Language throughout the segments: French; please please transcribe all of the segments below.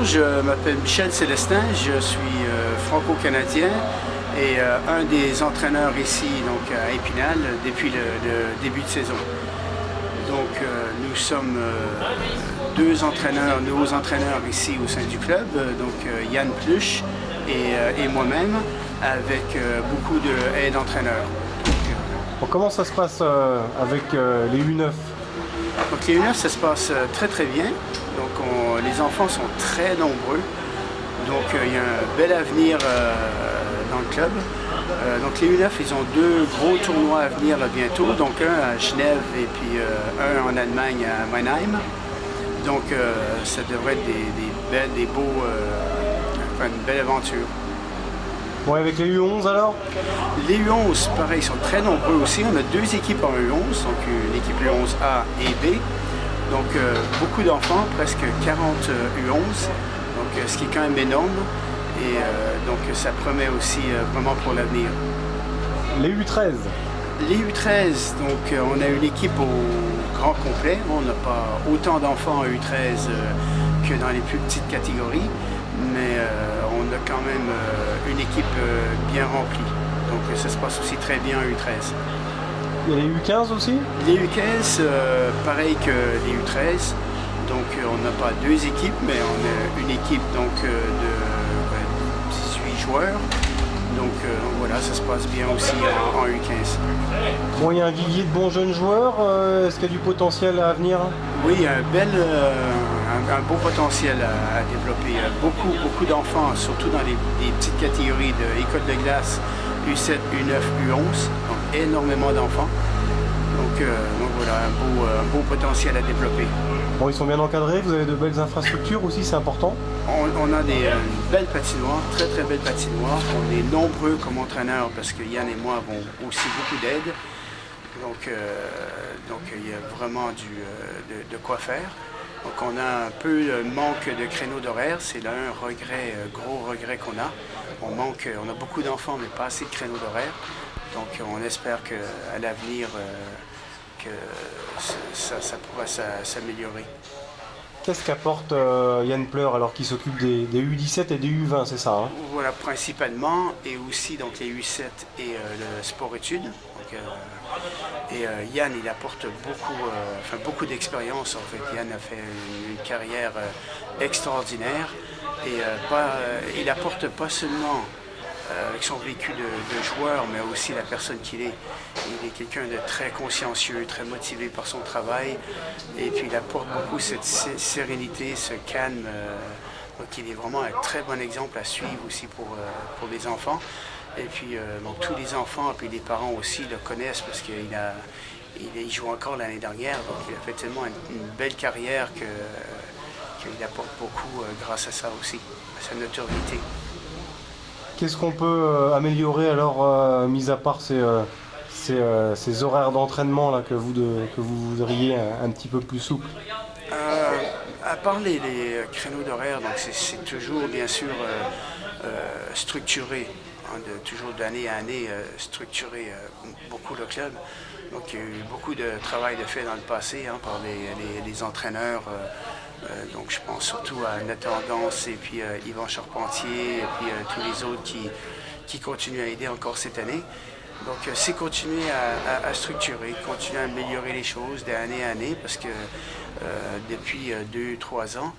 je m'appelle Michel Célestin, je suis franco-canadien et un des entraîneurs ici donc, à Épinal depuis le début de saison. Donc nous sommes deux entraîneurs, nouveaux entraîneurs ici au sein du club, donc Yann Pluche et moi-même, avec beaucoup d'aides d'entraîneurs. Comment ça se passe avec les U9? Donc les U9, ça se passe très très bien. Donc les enfants sont très nombreux. Donc il y a un bel avenir dans le club. Donc les U9, ils ont deux gros tournois à venir là, bientôt. Donc un à Genève et puis un en Allemagne à Mannheim. Donc ça devrait être une belle aventure. Bon, avec les U11 alors? Les U11, pareil, sont très nombreux aussi. On a deux équipes en U11, donc une équipe U11A et B. Donc beaucoup d'enfants, presque 40 U11, donc, ce qui est quand même énorme. Et donc ça promet aussi vraiment pour l'avenir. Les U13? Les U13, donc on a une équipe au grand complet. On n'a pas autant d'enfants en U13 que dans les plus petites catégories, mais on a quand même une équipe bien remplie. Donc ça se passe aussi très bien en U13. Il y a les U15 aussi? Les U15, pareil que les U13. Donc on n'a pas deux équipes, mais on a une équipe donc, de 18 joueurs. Donc voilà, ça se passe bien aussi en U15. Bon, il y a un vivier de bons jeunes joueurs. Est-ce qu'il y a du potentiel à venir? Oui, il y a un beau potentiel à développer. Beaucoup d'enfants, surtout dans les petites catégories d'école de glace, U7, U9, U11. Donc énormément d'enfants. Donc voilà, un beau potentiel à développer. Bon, ils sont bien encadrés, vous avez de belles infrastructures aussi, c'est important. On a des belles patinoires, très très belles patinoires. On est nombreux comme entraîneurs parce que Yann et moi avons aussi beaucoup d'aide. Donc il y a vraiment de quoi faire. Donc on a un peu le manque de créneaux d'horaire, c'est là un regret, gros regret qu'on a. On a beaucoup d'enfants mais pas assez de créneaux d'horaire. Donc on espère qu'à l'avenir, que ça pourra s'améliorer. Qu'est-ce qu'apporte Yann Pleur alors qu'il s'occupe des U17 et des U20, c'est ça hein? Voilà, principalement, et aussi donc, les U7 et le sport-études. Yann, il apporte beaucoup d'expérience. En fait, Yann a fait une carrière extraordinaire et il apporte pas seulement avec son vécu de joueur, mais aussi la personne qu'il est. Il est quelqu'un de très consciencieux, très motivé par son travail, et puis il apporte beaucoup cette sérénité, ce calme. Donc il est vraiment un très bon exemple à suivre aussi pour les enfants. Et puis donc, tous les enfants et puis les parents aussi le connaissent parce qu'il joue encore l'année dernière, donc il a fait tellement une belle carrière qu'il apporte beaucoup grâce à ça aussi, à sa notoriété. Qu'est-ce qu'on peut améliorer alors, mis à part ces horaires d'entraînement là, que vous voudriez un petit peu plus souples? À part les créneaux d'horaire, donc c'est toujours bien sûr structuré, hein, toujours d'année à année structurer beaucoup le club. Donc il y a eu beaucoup de travail de fait dans le passé hein, par les entraîneurs. Donc je pense surtout à Nathan Gans et puis Yvan Charpentier et puis tous les autres qui continuent à aider encore cette année. Donc c'est continuer à structurer, continuer à améliorer les choses d'année à année parce que depuis 2-3 ans,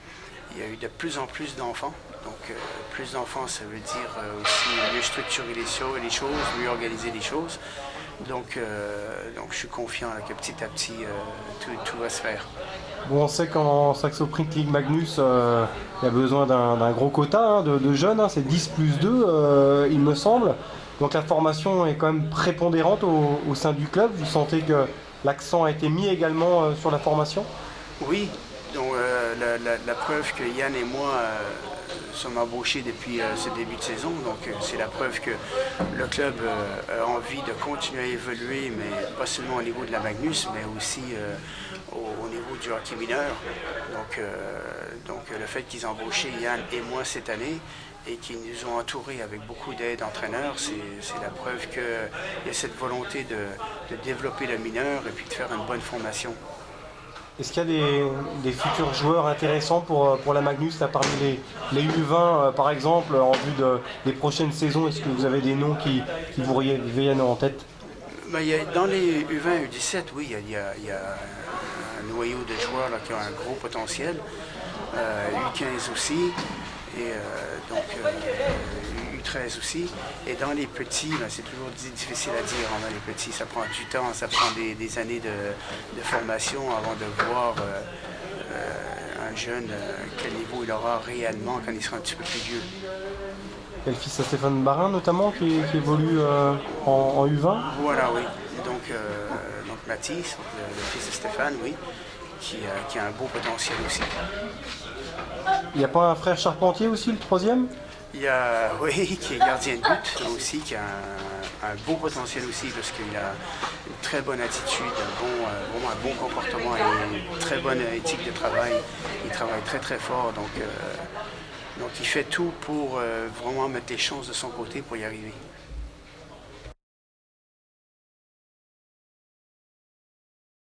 il y a eu de plus en plus d'enfants. Donc plus d'enfants, ça veut dire aussi mieux structurer les choses, mieux organiser les choses. Donc je suis confiant là, que petit à petit, tout va se faire. Bon, on sait qu'en Saxo Print League Magnus, il y a besoin d'un gros quota hein, de jeunes, hein, c'est 10 plus 2, il me semble. Donc la formation est quand même prépondérante au sein du club. Vous sentez que l'accent a été mis également sur la formation? Oui, donc la preuve que Yann et moi sommes embauchés depuis ce début de saison, donc c'est la preuve que le club a envie de continuer à évoluer, mais pas seulement au niveau de la Magnus, mais aussi au niveau du hockey mineur. Donc le fait qu'ils ont embauché Yann et moi cette année, et qui nous ont entourés avec beaucoup d'aide d'entraîneurs, c'est la preuve qu'il y a cette volonté de développer le mineur et puis de faire une bonne formation. Est-ce qu'il y a des futurs joueurs intéressants pour la Magnus, là, parmi les U20 par exemple, en vue des prochaines saisons? Est-ce que vous avez des noms qui vous viennent en tête? Ben, dans les U20, U17, oui, il y a un noyau de joueurs là, qui ont un gros potentiel. U15 aussi, et U13 aussi. Et dans les petits, ben, c'est toujours difficile à dire. Dans les petits, ça prend du temps, ça prend des années de formation avant de voir un jeune quel niveau il aura réellement quand il sera un petit peu plus vieux. Il y a le fils à Stéphane Barin notamment qui évolue en U20. Voilà, oui. Donc Mathis, le fils de Stéphane, oui, qui a un beau potentiel aussi. Il n'y a pas un frère Charpentier aussi, le troisième? Il y a, oui, qui est gardien de but aussi, qui a un beau potentiel aussi parce qu'il a une très bonne attitude, vraiment un bon comportement et une très bonne éthique de travail. Il travaille très très fort, donc il fait tout pour vraiment mettre les chances de son côté pour y arriver.